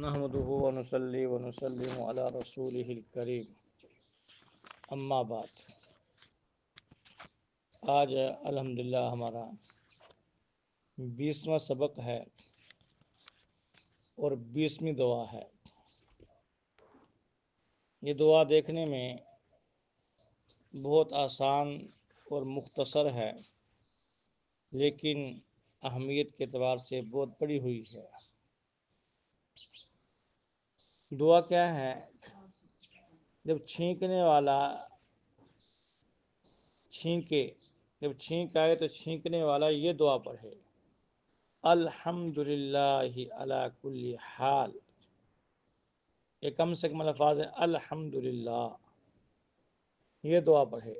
نحمده ونصلي ونسلم على رسوله الكريم اما بعد۔ آج الحمدللہ ہمارا 20واں سبق ہے اور 20ویں دعا ہے۔ یہ دعا دیکھنے میں بہت آسان اور مختصر ہے، لیکن اہمیت کے اعتبار سے بہت بڑی ہوئی ہے۔ دعا کیا ہے؟ جب چھینکنے والا جب چھینک آئے تو چھینکنے والا یہ دعا پڑھے: الحمدللہ علی کل حال۔ یہ کم سے کم الفاظ ہے، الحمدللہ، یہ دعا پڑھے۔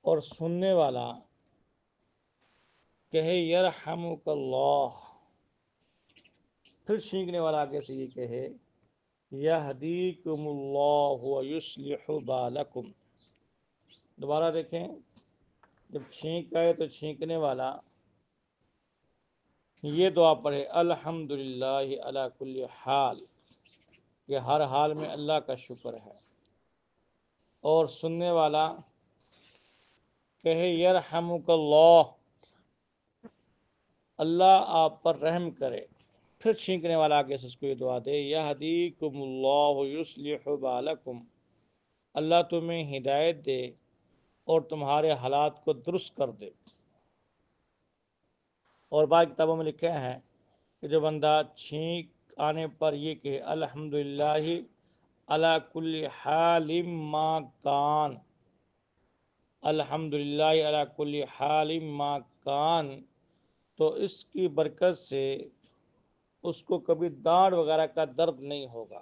اور سننے والا کہے یرحمک اللہ، پھر چھینکنے والا آگے سے یہ کہے یہدیکم اللہ ویصلح بالکم۔ دوبارہ دیکھیں، جب چھینک آئے تو چھینکنے والا یہ دعا پڑھے: الحمدللہ علی کل حال، کہ ہر حال میں اللہ کا شکر ہے۔ اور سننے والا کہے یرحمک اللہ، اللہ آپ پر رحم کرے۔ پھر چھینکنے والا آگے سے اس کو یہ دعا دے: یہدیکم اللہ ویصلح بالکم، اللہ تمہیں ہدایت دے اور تمہارے حالات کو درست کر دے۔ اور بعض کتابوں میں لکھا ہے کہ جو بندہ چھینک آنے پر یہ کہ الحمدللہ علی کل حال ما کان، الحمدللہ علی کل حال ما کان، تو اس کی برکت سے اس کو کبھی داڑھ وغیرہ کا درد نہیں ہوگا۔